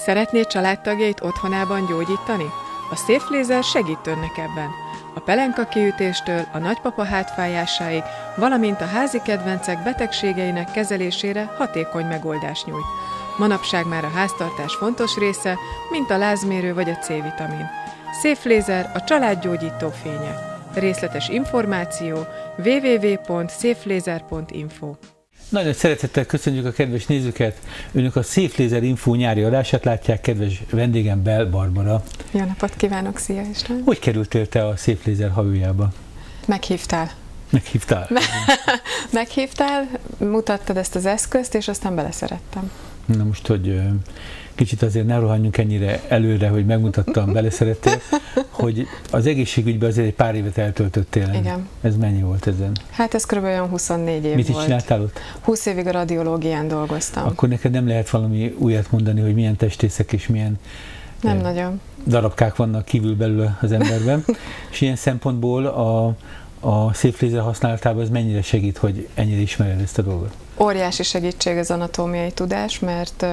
Szeretné családtagjait otthonában gyógyítani? A Safe Laser segít önnek ebben. A pelenka kiütéstől a nagypapa hátfájásáig, valamint a házi kedvencek betegségeinek kezelésére hatékony megoldást nyújt. Manapság már a háztartás fontos része, mint a lázmérő vagy a C-vitamin. Safe Laser a családgyógyító fénye. Részletes információ www.safelaser.info. Nagyon szeretettel köszönjük a kedves nézőket! Önök a Safe Laser Info nyári adását látják, kedves vendégem Bell Barbara. Jó napot kívánok, szia István! Hogy kerültél te a Safe Laser hajójába? Meghívtál. Meghívtál? Meghívtál, mutattad ezt az eszközt, és aztán beleszerettem. Na most, hogy kicsit azért ne rohanjunk ennyire előre, hogy megmutattam, beleszerettél, hogy az egészségügyben azért egy pár évet eltöltöttél. Igen. Ez mennyi volt ezen? Hát ez kb. Olyan 24 év Mit is volt. csináltál ott? 20 évig a radiológián dolgoztam. Akkor neked nem lehet valami újat mondani, hogy milyen testészek és milyen nem nagyon darabkák vannak kívül-belül az emberben. És ilyen szempontból a Safe Laser használatában ez mennyire segít, hogy ennyire ismered ezt a dolgot? Óriási segítség az anatómiai tudás, mert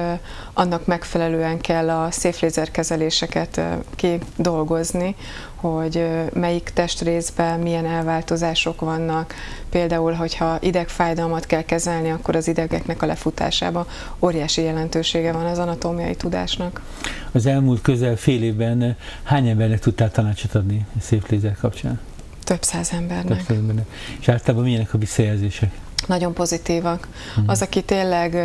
annak megfelelően kell a Safe Laser kezeléseket kidolgozni, hogy melyik testrészben milyen elváltozások vannak. Például, hogyha idegfájdalmat kell kezelni, akkor az idegeknek a lefutásában óriási jelentősége van az anatómiai tudásnak. Az elmúlt közel fél évben hány embernek tudtál tanácsot adni a Safe Laser kapcsán? Több száz embernek. Több száz embernek. És általában milyenek a visszajelzések? Nagyon pozitívak. Az, aki tényleg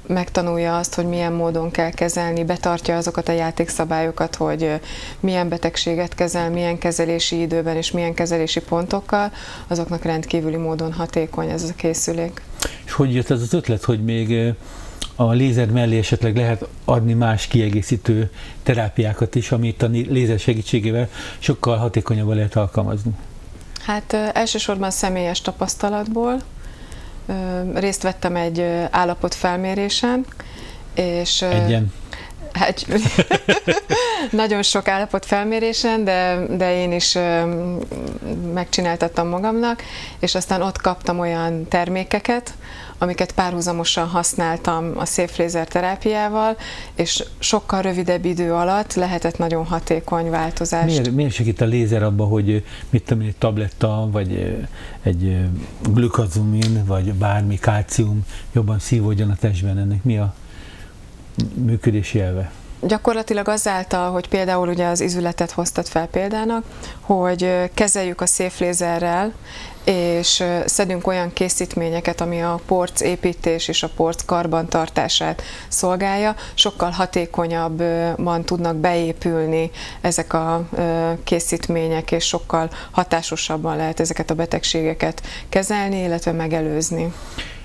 megtanulja azt, hogy milyen módon kell kezelni, betartja azokat a játékszabályokat, hogy milyen betegséget kezel, milyen kezelési időben és milyen kezelési pontokkal, azoknak rendkívüli módon hatékony ez a készülék. És hogy jött ez az ötlet, hogy még a lézer mellé esetleg lehet adni más kiegészítő terápiákat is, amit a lézer segítségével sokkal hatékonyabban lehet alkalmazni? Hát elsősorban személyes tapasztalatból. Részt vettem egy állapotfelmérésen, és nagyon sok állapotfelmérésen, de én is megcsináltattam magamnak, és aztán ott kaptam olyan termékeket, amiket párhuzamosan használtam a Safe Laser terápiával, és sokkal rövidebb idő alatt lehetett nagyon hatékony változást. Miért segít a lézer abba, hogy mit tudom, egy tabletta, vagy egy glükazumin, vagy bármi kálcium jobban szívódjon a testben? Ennek mi a működési elve? Gyakorlatilag azáltal, hogy például ugye az izületet hoztad fel példának, hogy kezeljük a Safe Laserrel, és szedünk olyan készítményeket, ami a porc építés és a porc karbantartását szolgálja, sokkal hatékonyabban tudnak beépülni ezek a készítmények, és sokkal hatásosabban lehet ezeket a betegségeket kezelni, illetve megelőzni.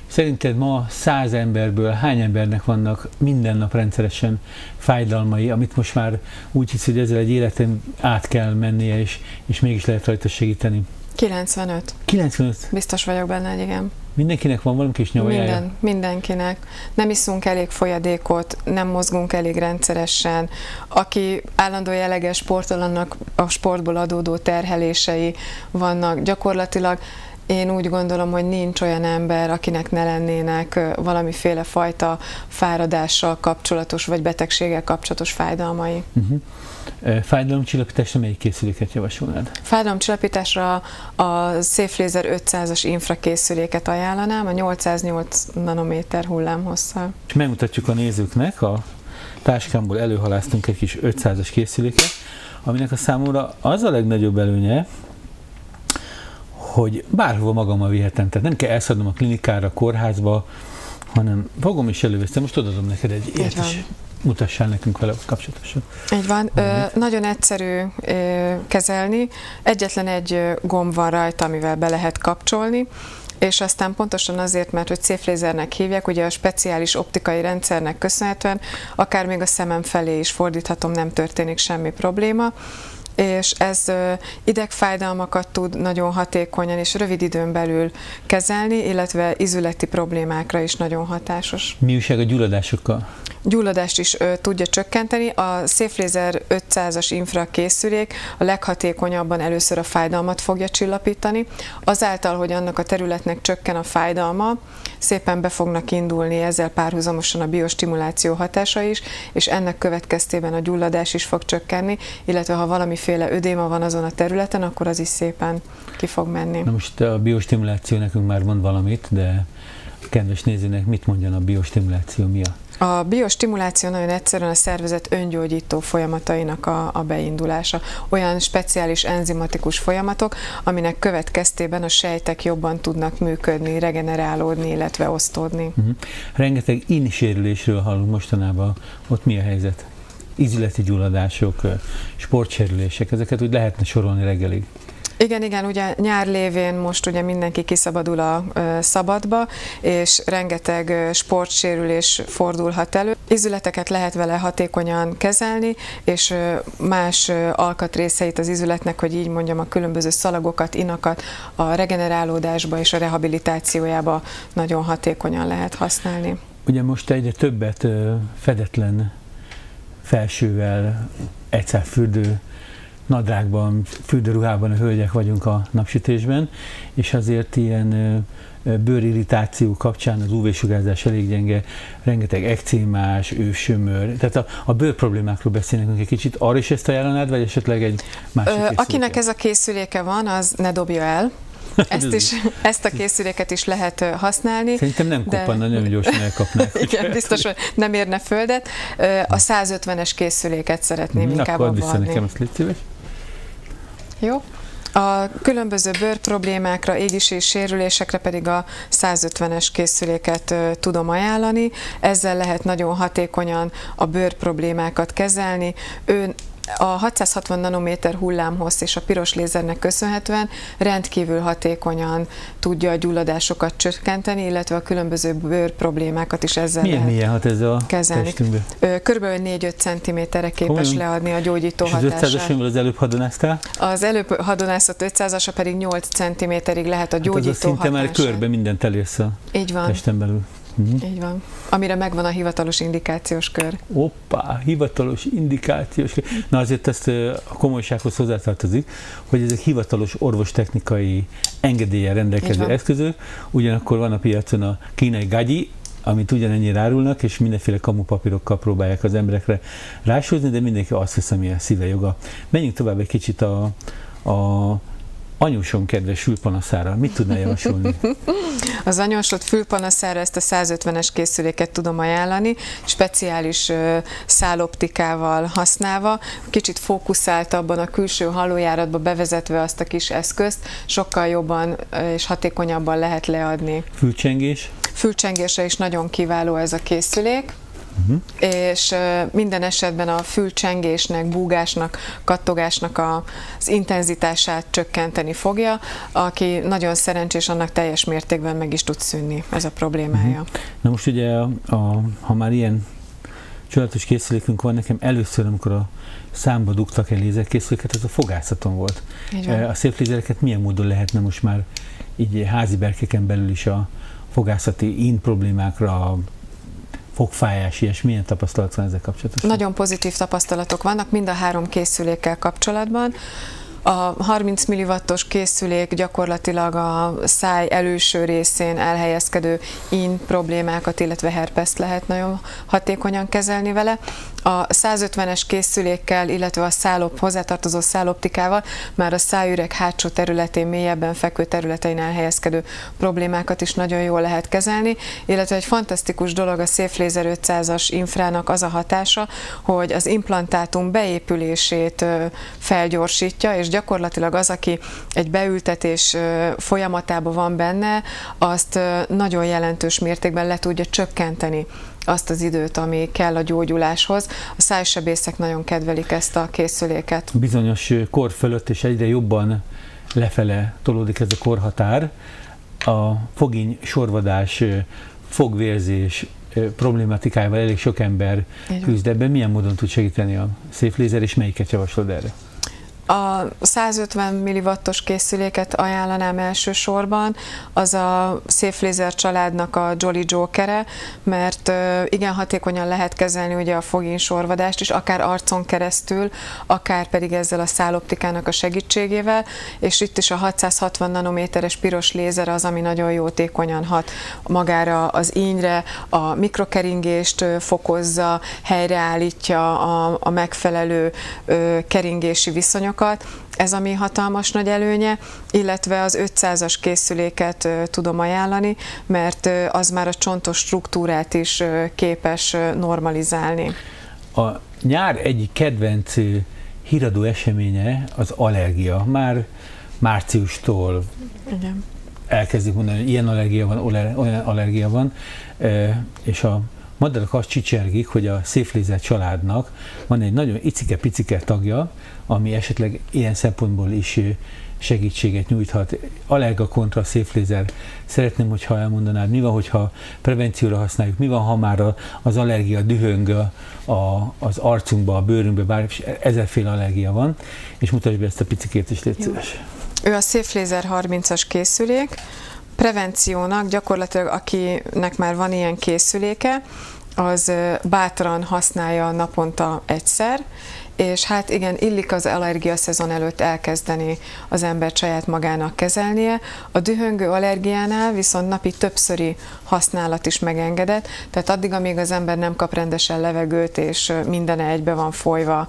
Szerinted ma 100 emberből hány embernek vannak minden nap rendszeresen fájdalmai, amit most már úgy hisz, hogy ezzel egy életen át kell mennie, és mégis lehet rajta segíteni? 95. 95? Biztos vagyok benne, hogy igen. Mindenkinek van valami kis nyavajája? Mindenkinek. Nem iszunk elég folyadékot, nem mozgunk elég rendszeresen. Aki állandó jelleggel sportol, annak a sportból adódó terhelései vannak. Gyakorlatilag én úgy gondolom, hogy nincs olyan ember, akinek ne lennének valamiféle fajta fáradással kapcsolatos, vagy betegséggel kapcsolatos fájdalmai. Fájdalomcsillapításra melyik készüléket javasolnád? Fájdalomcsillapításra a Safe Laser 500-as infrakészüléket ajánlanám, a 808 nanométer hullámhosszal. És megmutatjuk a nézőknek, a táskámból előhaláztunk egy kis 500-as készüléket, aminek a számomra az a legnagyobb előnye, hogy bárhova magammal vihetem, tehát nem kell elszadnom a klinikára, a kórházba, hanem fogom és előveszem. Most odadom neked egy ilyet is. Mutassál nekünk vele kapcsolatosan. Így van. Nagyon egyszerű kezelni. Egyetlen egy gomb van rajta, amivel be lehet kapcsolni, és aztán pontosan azért, mert hogy Safe Lasernek hívják, ugye a speciális optikai rendszernek köszönhetően, akár még a szemem felé is fordíthatom, nem történik semmi probléma. és ez idegfájdalmakat tud nagyon hatékonyan és rövid időn belül kezelni, illetve izületi problémákra is nagyon hatásos. Mi újság a gyulladásokkal? Gyulladást is tudja csökkenteni. A SafeLaser 500-as infra készülék a leghatékonyabban először a fájdalmat fogja csillapítani. Azáltal, hogy annak a területnek csökken a fájdalma, szépen be fognak indulni ezzel párhuzamosan a biostimuláció hatása is, és ennek következtében a gyulladás is fog csökkenni, illetve ha valamiféle ödéma van azon a területen, akkor az is szépen ki fog menni. Na most a biostimuláció nekünk már mond valamit, de a kedves nézőnek mit mondjon a biostimuláció, mi a biostimuláció nagyon egyszerűen a szervezet öngyógyító folyamatainak a beindulása. Olyan speciális enzimatikus folyamatok, aminek következtében a sejtek jobban tudnak működni, regenerálódni, illetve osztódni. Rengeteg sérülésről hallunk mostanában, ott mi a helyzet? Ízületi gyulladások, sportsérülések, ezeket úgy lehetne sorolni reggelig. Igen, ugye nyár lévén most ugye mindenki kiszabadul a szabadba, és rengeteg sportsérülés fordulhat elő. Izületeket lehet vele hatékonyan kezelni, és más alkatrészeit az izületnek, hogy így mondjam, a különböző szalagokat, inakat a regenerálódásba és a rehabilitációjába nagyon hatékonyan lehet használni. Ugye most egyre többet fedetlen felsővel, egyszerfürdő nadrágban, fürdőruhában a hölgyek vagyunk a napsütésben, és azért ilyen bőrirritáció kapcsán az UV-sugárzás elég gyenge, rengeteg ekcémás, őssömör, tehát a bőr problémákról beszélnek egy kicsit. Arra is ezt ajánlanád, vagy esetleg egy másik készüléke? Akinek ez a készüléke van, az ne dobja el. Ezt a készüléket is lehet használni. Szerintem nem koppanna, nagyon gyorsan elkapnák. Igen, biztos, hogy nem érne földet. A 150-es készüléket szeretném inkább abba adni. Akkor adni. nekem azt légy szíves. Jó. A különböző bőrproblémákra, égis és sérülésekre pedig a 150-es készüléket tudom ajánlani. Ezzel lehet nagyon hatékonyan a bőrproblémákat kezelni. A 660 nanométer hullámhossz és a piros lézernek köszönhetően rendkívül hatékonyan tudja a gyulladásokat csökkenteni, illetve a különböző bőrproblémákat is ezzel milyen hat ez a kezelni. Körülbelül 4-5 cm-re képes leadni a gyógyító hatását. És az 500-as, az előbb hadonáztál? Az előbb hadonászott 500-asa pedig 8 cm-ig lehet a gyógyító hatása. Az szinte már körbe mindent elérsz a testen belül. Így van. Amire megvan a hivatalos indikációs kör. Hoppá, hivatalos indikációs kör. Na azért ezt a komolysághoz hozzátartozik, hogy ezek hivatalos orvostechnikai engedéllyel rendelkező eszközök, ugyanakkor van a piacon a kínai gagyi, amit ugyanennyire árulnak, és mindenféle kamupapírokkal próbálják az emberekre rásózni, de mindenki azt hisz, ami a szíve joga. Menjünk tovább egy kicsit a anyósom kedves fülpanaszára. Mit tudnál javasolni? Az anyósod fülpanaszára ezt a 150-es készüléket tudom ajánlani, speciális száloptikával használva, kicsit fókuszáltabban a külső hallójáratba bevezetve azt a kis eszközt, sokkal jobban és hatékonyabban lehet leadni. Fülcsengés? Fülcsengésre is nagyon kiváló ez a készülék. És minden esetben a fülcsengésnek, búgásnak, kattogásnak az intenzitását csökkenteni fogja, aki nagyon szerencsés, annak teljes mértékben meg is tud szűnni ez a problémája. Na most ugye, ha már ilyen csodálatos készülékünk van, nekem először, amikor a számba dugtak el lézerkészüléket, ez a fogászaton volt. A SafeLasereket milyen módon lehetne most már így házi berkeken belül is a fogászati problémákra, fogfájás, milyen tapasztalat van ezzel kapcsolatosan? Nagyon pozitív tapasztalatok vannak mind a három készülékkel kapcsolatban. A 30 mW-os készülék gyakorlatilag a száj előső részén elhelyezkedő problémákat, illetve herpeszt lehet nagyon hatékonyan kezelni vele. A 150-es készülékkel, illetve a hozzátartozó száloptikával már a szájüreg hátsó területén, mélyebben fekvő területein elhelyezkedő problémákat is nagyon jól lehet kezelni, illetve egy fantasztikus dolog a SafeLaser 500-as infrának az a hatása, hogy az implantátum beépülését felgyorsítja, és gyakorlatilag az, aki egy beültetés folyamatában van benne, azt nagyon jelentős mértékben le tudja csökkenteni azt az időt, ami kell a gyógyuláshoz. A szájsebészek nagyon kedvelik ezt a készüléket. Bizonyos kor fölött és egyre jobban lefele tolódik ez a korhatár. A foginy, sorvadás, fogvérzés problématikájával elég sok ember küzd ebben. Milyen módon tud segíteni a SafeLaser, és melyiket javaslod erre? A 150 mW-os készüléket ajánlanám elsősorban, az a Safe Laser családnak a Jolly Jokere, mert igen hatékonyan lehet kezelni ugye a fogin-sorvadást is, akár arcon keresztül, akár pedig ezzel a száloptikának a segítségével, és itt is a 660 nanométeres piros lézer az, ami nagyon jótékonyan hat magára az ínyre, a mikrokeringést fokozza, helyreállítja a megfelelő keringési viszonyokat. Ez a mi hatalmas nagy előnye, illetve az 500-as készüléket tudom ajánlani, mert az már a csontos struktúrát is képes normalizálni. A nyár egyik kedvenc híradó eseménye az allergia. Már márciustól Igen. elkezdik mondani, hogy ilyen allergia van, olyan allergia van, és a madarak azt csicsergik, hogy a Safe Laser családnak van egy nagyon icike-picike tagja, ami esetleg ilyen szempontból is segítséget nyújthat. Allerga kontra Safe Laser. Szeretném, hogyha elmondanád, mi van, hogyha prevencióra használjuk, mi van, ha már az allergia dühöng az arcunkba, a bőrünkbe, bár ezerféle allergia van, és mutasd be ezt a picikét is, légy szíves. Ő a Safe Laser 30-as készülék. Prevenciónak gyakorlatilag, akinek már van ilyen készüléke, az bátran használja naponta egyszer, és hát igen, illik az allergia szezon előtt elkezdeni az ember saját magának kezelnie. A dühöngő allergiánál viszont napi többszöri használat is megengedett, tehát addig, amíg az ember nem kap rendesen levegőt, és minden egybe van folyva,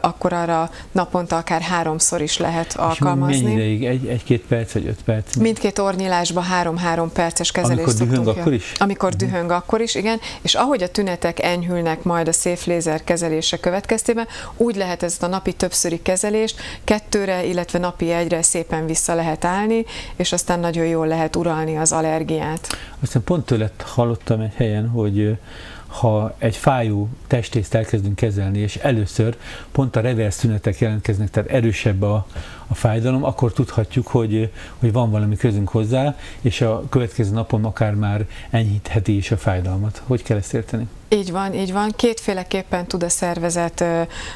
akkor arra naponta akár 3-szor is lehet alkalmazni. És mennyi ideig? 1-2 perc, vagy 5 perc? Mindkét ornyilásban 3-3 perces kezelést szoktunk. Amikor dühöng, akkor is? Amikor dühöng, akkor is, igen. És ahogy a tünetek enyhülnek majd a Safe Laser kezelése következtében, úgy lehet ezt a napi többszöri kezelést 2-re, illetve napi 1-re szépen vissza lehet állni, és aztán nagyon jól lehet uralni az allergiát. Aztán pont tőled hallottam egy helyen, hogy ha egy fájó testrészt elkezdünk kezelni, és először pont a reverse tünetek jelentkeznek, tehát erősebb a fájdalom, akkor tudhatjuk, hogy van valami közünk hozzá, és a következő napon akár már enyhítheti is a fájdalmat. Hogy kell ezt érteni? Így van, így van. Kétféleképpen tud a szervezet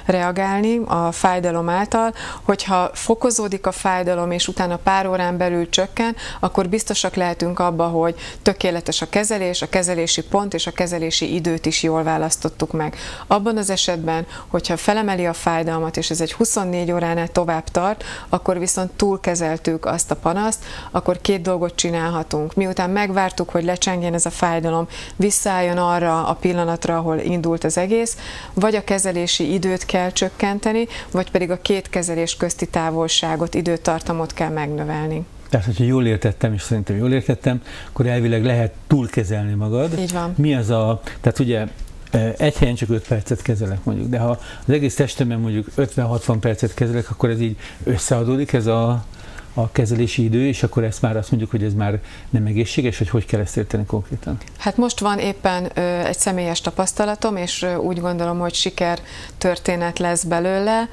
reagálni a fájdalom által, hogyha fokozódik a fájdalom, és utána pár órán belül csökken, akkor biztosak lehetünk abba, hogy tökéletes a kezelés, a kezelési pont és a kezelési időt is jól választottuk meg. Abban az esetben, hogyha felemeli a fájdalmat, és ez egy 24 óránál tovább tart, akkor viszont túlkezeltük azt a panaszt, akkor 2 dolgot csinálhatunk. Miután megvártuk, hogy lecsengjen ez a fájdalom, visszaálljon arra a pillanatra, ahol indult az egész, vagy a kezelési időt kell csökkenteni, vagy pedig a 2 kezelés közti távolságot, időtartamot kell megnövelni. Tehát, hogyha jól értettem, és szerintem jól értettem, akkor elvileg lehet túlkezelni magad. Így van. Mi az tehát ugye egy helyen csak 5 percet kezelek mondjuk, de ha az egész testemben mondjuk 50-60 percet kezelek, akkor ez így összeadódik ez a kezelési idő, és akkor ezt már azt mondjuk, hogy ez már nem egészséges, hogy kell ezt érteni konkrétan? Hát most van éppen egy személyes tapasztalatom, és úgy gondolom, hogy sikertörténet lesz belőle.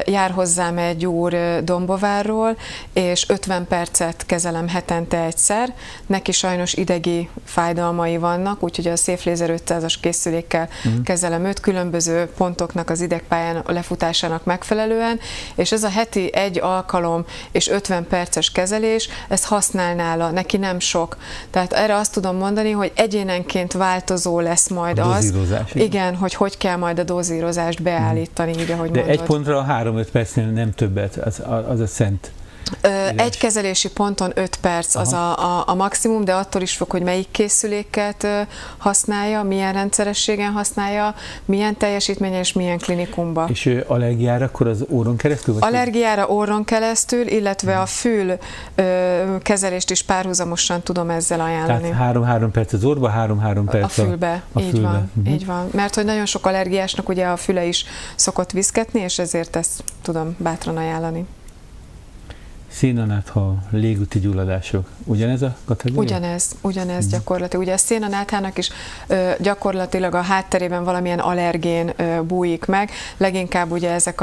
Jár hozzám egy úr Dombovárról, és 50 percet kezelem hetente egyszer. Neki sajnos idegi fájdalmai vannak, úgyhogy a Safe Laser 500-as készülékkel kezelem őt különböző pontoknak az idegpályán lefutásának megfelelően, és ez a heti 1 alkalom és 50 perces kezelés, ez használ nála, neki nem sok. Tehát erre azt tudom mondani, hogy egyénenként változó lesz majd az. Igen, hogy kell majd a dózírozást beállítani, így ahogy de mondod. Egy pontra 3-5 percnél nem többet, az a szent. Egy kezelési ponton 5 perc az a maximum, de attól is függ, hogy melyik készüléket használja, milyen rendszerességen használja, milyen teljesítményen és milyen klinikumban. És allergiára akkor az orron keresztül? Allergiára orron keresztül, illetve a fül kezelést is párhuzamosan tudom ezzel ajánlani. Tehát 3-3 perc az orba, 3-3 perc a fülbe. Így van, így van. Mert hogy nagyon sok allergiásnak ugye a füle is szokott viszketni, és ezért ezt tudom bátran ajánlani. Szénanátha, légúti gyulladások. Ugyanez a kategória? Ugyanez gyakorlatilag. Ugye a szénanáthának is gyakorlatilag a hátterében valamilyen allergén bújik meg. Leginkább ugye ezek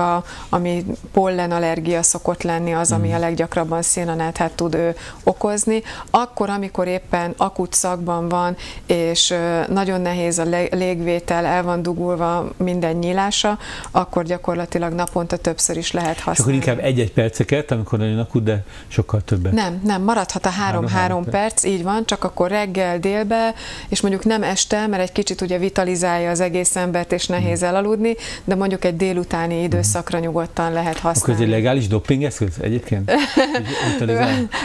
ami pollenallergia szokott lenni, az, ami a leggyakrabban szénanáthát tud okozni. Akkor, amikor éppen akut szakban van, és nagyon nehéz a légvétel, el van dugulva minden nyílása, akkor gyakorlatilag naponta többször is lehet használni. És akkor inkább egy-egy perceket, amikor nagyon akut, de sokkal többet. Nem, maradhat a 3 perc, így van, csak akkor reggel, délbe, és mondjuk nem este, mert egy kicsit ugye vitalizálja az egész embert, és nehéz elaludni, de mondjuk egy délutáni időszakra nyugodtan lehet használni. Akkor ez egy legális dopingeszköz egyébként?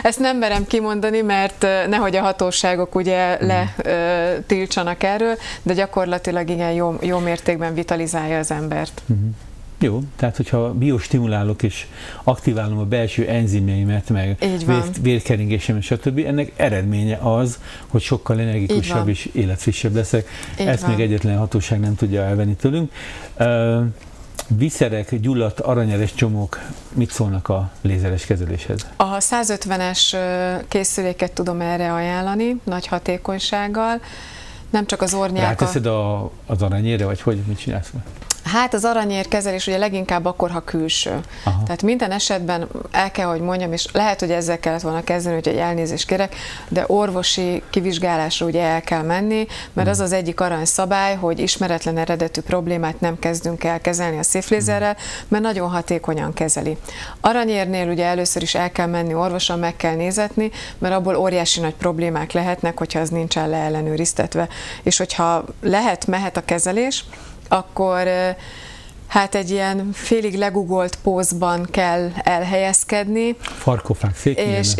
Ezt nem merem kimondani, mert nehogy a hatóságok ugye letiltsanak erről, de gyakorlatilag igen, jó mértékben vitalizálja az embert. Jó, tehát hogyha biostimulálok és aktiválom a belső enzimjeimet, meg vérkeringésemet, stb. Ennek eredménye az, hogy sokkal energikusabb és életfrissebb leszek. Ezt még egyetlen hatóság nem tudja elvenni tőlünk. Viszerek, gyulladt aranyeres csomók mit szólnak a lézeres kezeléshez? A 150-es készüléket tudom erre ajánlani, nagy hatékonysággal. Nem csak az ornyákat. Ráteszed az aranyérre, vagy hogy mit csinálsz? Hát az aranyér kezelés ugye leginkább akkor, ha külső. Aha. Tehát minden esetben el kell, hogy mondjam, és lehet, hogy ezzel kellett volna kezdeni, hogy egy elnézést kérek, de orvosi kivizsgálásra ugye el kell menni, mert az az egyik aranyszabály, hogy ismeretlen eredetű problémát nem kezdünk el kezelni a szívlézerrel, mert nagyon hatékonyan kezeli. Aranyérnél ugye először is el kell menni orvosra, meg kell nézetni, mert abból óriási nagy problémák lehetnek, hogyha az nincsen leellenőriztetve. És hogyha mehet a kezelés, akkor hát egy ilyen félig legugolt pózban kell elhelyezkedni. Farpofák szét. És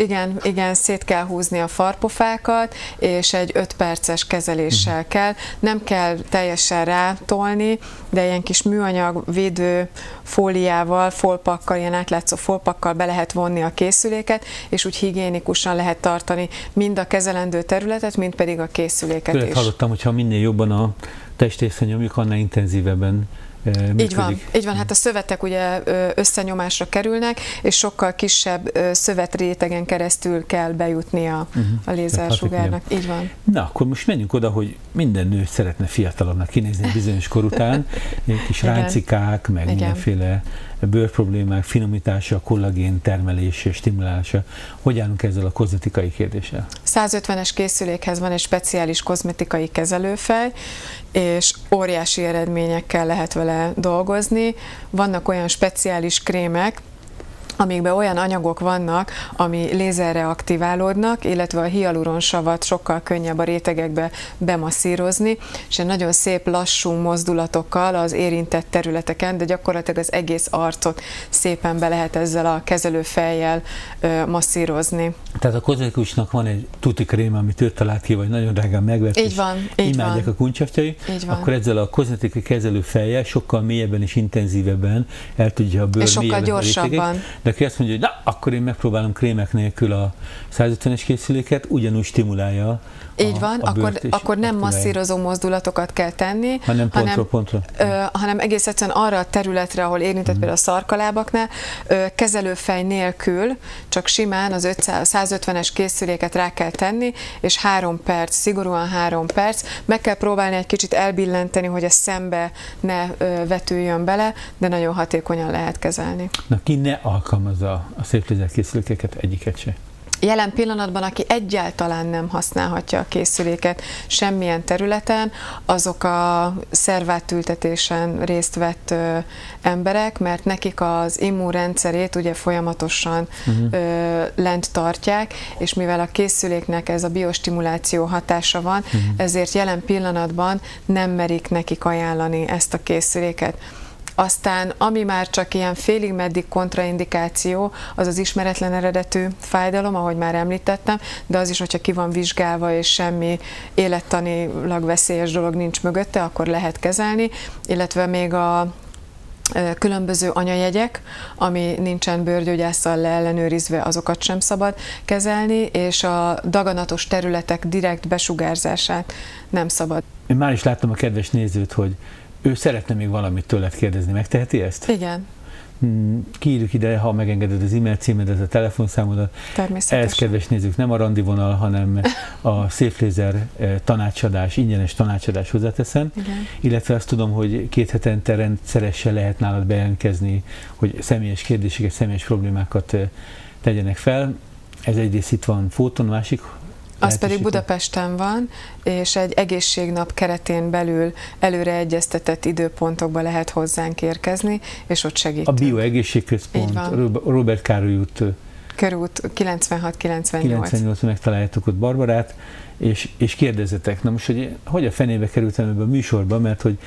igen, szét kell húzni a farpofákat, és egy 5 perces kezeléssel kell. Nem kell teljesen rátolni, de ilyen kis műanyag védő fóliával, folpakkal, ilyen átlátszó folpakkal be lehet vonni a készüléket, és úgy higiénikusan lehet tartani mind a kezelendő területet, mind pedig a készüléket is. Hallottam, hogyha minél jobban a testrészre nyomjuk, annál intenzívebben működik. Így van, hát a szövetek ugye összenyomásra kerülnek, és sokkal kisebb szövetrétegen keresztül kell bejutni a lézersugárnak. Így van. Na, akkor most menjünk oda, hogy minden nő szeretne fiatalabbnak kinézni bizonyos kor után. Kis ráncikák, meg mindenféle bőrproblémák, finomítása, kollagén termelése, stimulálása. Hogy állunk ezzel a kozmetikai kérdéssel? 150-es készülékhez van egy speciális kozmetikai kezelőfej, és óriási eredményekkel lehet vele dolgozni. Vannak olyan speciális krémek, amikben olyan anyagok vannak, ami lézerre aktiválódnak, illetve a hialuronsavat sokkal könnyebb a rétegekbe bemasszírozni, és egy nagyon szép lassú mozdulatokkal az érintett területeken, de gyakorlatilag az egész arcot szépen be lehet ezzel a kezelőfejjel masszírozni. Tehát a kozmetikusnak van egy tuti krém, amit ő talált ki, vagy nagyon drágán megvett, így van, imádják a kuncsaftjai, akkor ezzel a kozmetikai kezelőfejjel sokkal mélyebben és intenzívebben el tudja a bőr és sokkal gyorsabban. De aki azt mondja, hogy na, akkor én megpróbálom krémek nélkül a 150-es készüléket, ugyanúgy stimulálja. Így van, akkor nem masszírozó mozdulatokat kell tenni, hanem pontra. Hanem egész egyszerűen arra a területre, ahol érintett például a szarkalábaknál, kezelőfej nélkül, csak simán az 150-es készüléket rá kell tenni, és 3 perc, szigorúan 3 perc. Meg kell próbálni egy kicsit elbillenteni, hogy a szembe ne vetüljön bele, de nagyon hatékonyan lehet kezelni. Na, ki ne alkalmazza a széplézer készülékeket, egyiket se? Jelen pillanatban, aki egyáltalán nem használhatja a készüléket semmilyen területen, azok a szervátültetésen részt vett emberek, mert nekik az immunrendszerét ugye folyamatosan lent tartják, és mivel a készüléknek ez a biostimuláció hatása van, ezért jelen pillanatban nem merik nekik ajánlani ezt a készüléket. Aztán, ami már csak ilyen félig meddig kontraindikáció, az az ismeretlen eredetű fájdalom, ahogy már említettem, de az is, hogyha ki van vizsgálva, és semmi élettanilag veszélyes dolog nincs mögötte, akkor lehet kezelni, illetve még a különböző anyajegyek, ami nincsen bőrgyógyásszal leellenőrizve, azokat sem szabad kezelni, és a daganatos területek direkt besugárzását nem szabad. Én már is láttam a kedves nézőt, hogy ő szeretne még valamit tőled kérdezni. Megteheti ezt? Igen. kiírjuk ide, ha megengeded, az e-mail címedet, a telefonszámodat. Természetesen. Ez, kedves nézők, nem a randivonal, hanem a Safe Laser tanácsadás, ingyenes tanácsadás hozzáteszem. Igen. Illetve azt tudom, hogy 2 hetente rendszeresen lehet nálad bejelentkezni, hogy személyes kérdéseket, személyes problémákat tegyenek fel. Ez egyrészt itt van Fóton, másik Az pedig Budapesten van, és egy egészségnap keretén belül előre egyeztetett időpontokba lehet hozzánk érkezni, és ott segítünk. A Bioegészségközpont, Róbert Károly út, körút 96-98. megtaláljátok ott Barbarát, és kérdezzetek. Na most, hogy a fenébe kerültem ebbe a műsorba, mert hogy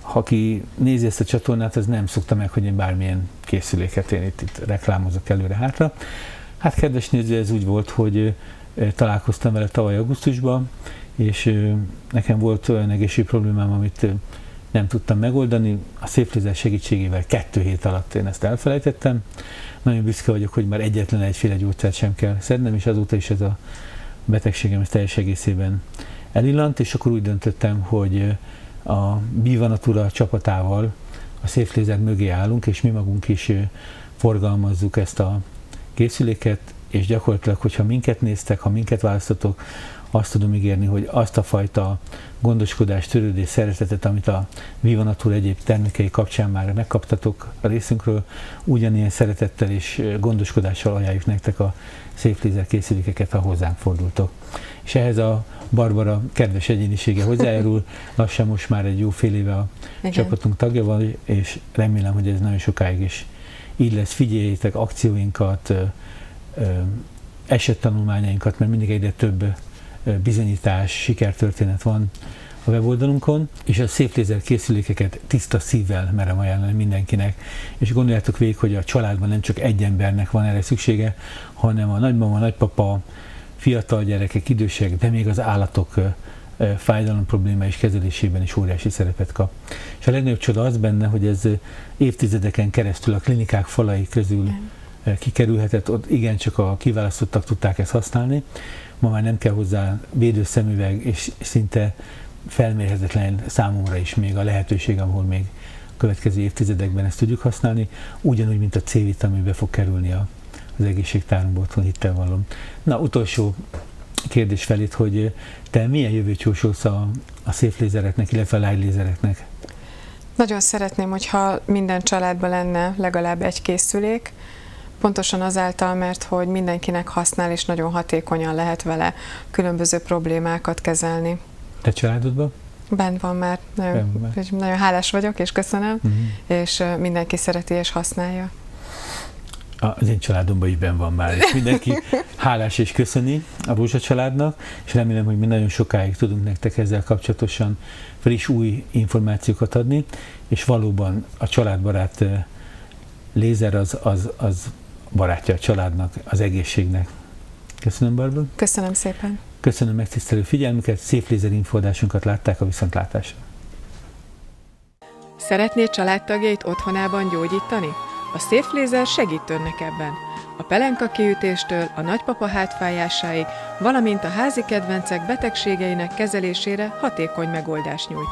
ha ki nézi ezt a csatornát, az nem szokta meg, hogy én bármilyen készüléket én itt reklámozok előre-hátra. Hát kedves néző, ez úgy volt, hogy találkoztam vele tavaly augusztusban, és nekem volt olyan egészségi problémám, amit nem tudtam megoldani. A Safe Laser segítségével 2 hét alatt én ezt elfelejtettem. Nagyon büszke vagyok, hogy már egyetlen egyféle gyógyszert sem kell szednem, és azóta is ez a betegségem teljes egészében elillant, és akkor úgy döntöttem, hogy a Viva Natura csapatával a Safe Laser mögé állunk, és mi magunk is forgalmazzuk ezt a készüléket, és gyakorlatilag, hogyha minket néztek, ha minket választotok, azt tudom ígérni, hogy azt a fajta gondoskodás, törődés, szeretetet, amit a Viva Natura egyéb termékei kapcsán már megkaptatok a részünkről, ugyanilyen szeretettel és gondoskodással ajánljuk nektek a Safe Laser készülékeket, ha hozzánk fordultok. És ehhez a Barbara kedves egyénisége hozzájárul, lassan most már egy jó fél éve a csapatunk tagja van, és remélem, hogy ez nagyon sokáig is így lesz. Figyeljétek akcióinkat, esettanulmányainkat, mert mindig egyre több bizonyítás, sikertörténet van a weboldalunkon, és a Safe Laser készülékeket tiszta szívvel merem ajánlani mindenkinek. És gondoljátok végig, hogy a családban nem csak egy embernek van erre szüksége, hanem a nagymama, nagypapa, fiatal gyerekek, idősek, de még az állatok fájdalom probléma és kezelésében is óriási szerepet kap. És a legnagyobb csoda az benne, hogy ez évtizedeken keresztül a klinikák falai közül kikerülhetett, ott igencsak a kiválasztottak tudták ezt használni. Ma már nem kell hozzá védőszemüveg, és szinte felmérhetetlen számomra is még a lehetőség, ahol még a következő évtizedekben ezt tudjuk használni, ugyanúgy, mint a C-vitamin be fog kerülni az egészségtárunkba, otthon hittel vallom. Na, utolsó kérdés felét, hogy te milyen jövőt jósolsz a Safe Lasereknek, illetve a Light Lasereknek? Nagyon szeretném, hogyha minden családban lenne legalább egy készülék, pontosan azáltal, mert hogy mindenkinek használ, és nagyon hatékonyan lehet vele különböző problémákat kezelni. Te családodban? Bent van már, nagyon hálás vagyok, és köszönöm, és mindenki szereti és használja. Az én családomban is benn van már, és mindenki hálás és köszöni a Rózsa családnak, és remélem, hogy mi nagyon sokáig tudunk nektek ezzel kapcsolatosan friss, új információkat adni, és valóban a családbarát lézer az barátja a családnak, az egészségnek. Köszönöm, Barbara. Köszönöm szépen. Köszönöm megtisztelő figyelmüket, Safe Laser infoadásunkat látták, a viszontlátásra. Szeretnéd családtagjait otthonában gyógyítani? A Safe Laser segít önnek ebben. A pelenka kiütéstől a nagypapa hátfájásáig, valamint a házi kedvencek betegségeinek kezelésére hatékony megoldást nyújt.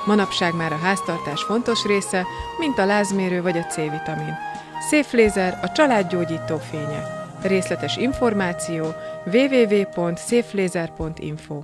Manapság már a háztartás fontos része, mint a lázmérő vagy a C-vitamin. Safe Laser a családgyógyító fénye. Részletes információ www.safelaser.info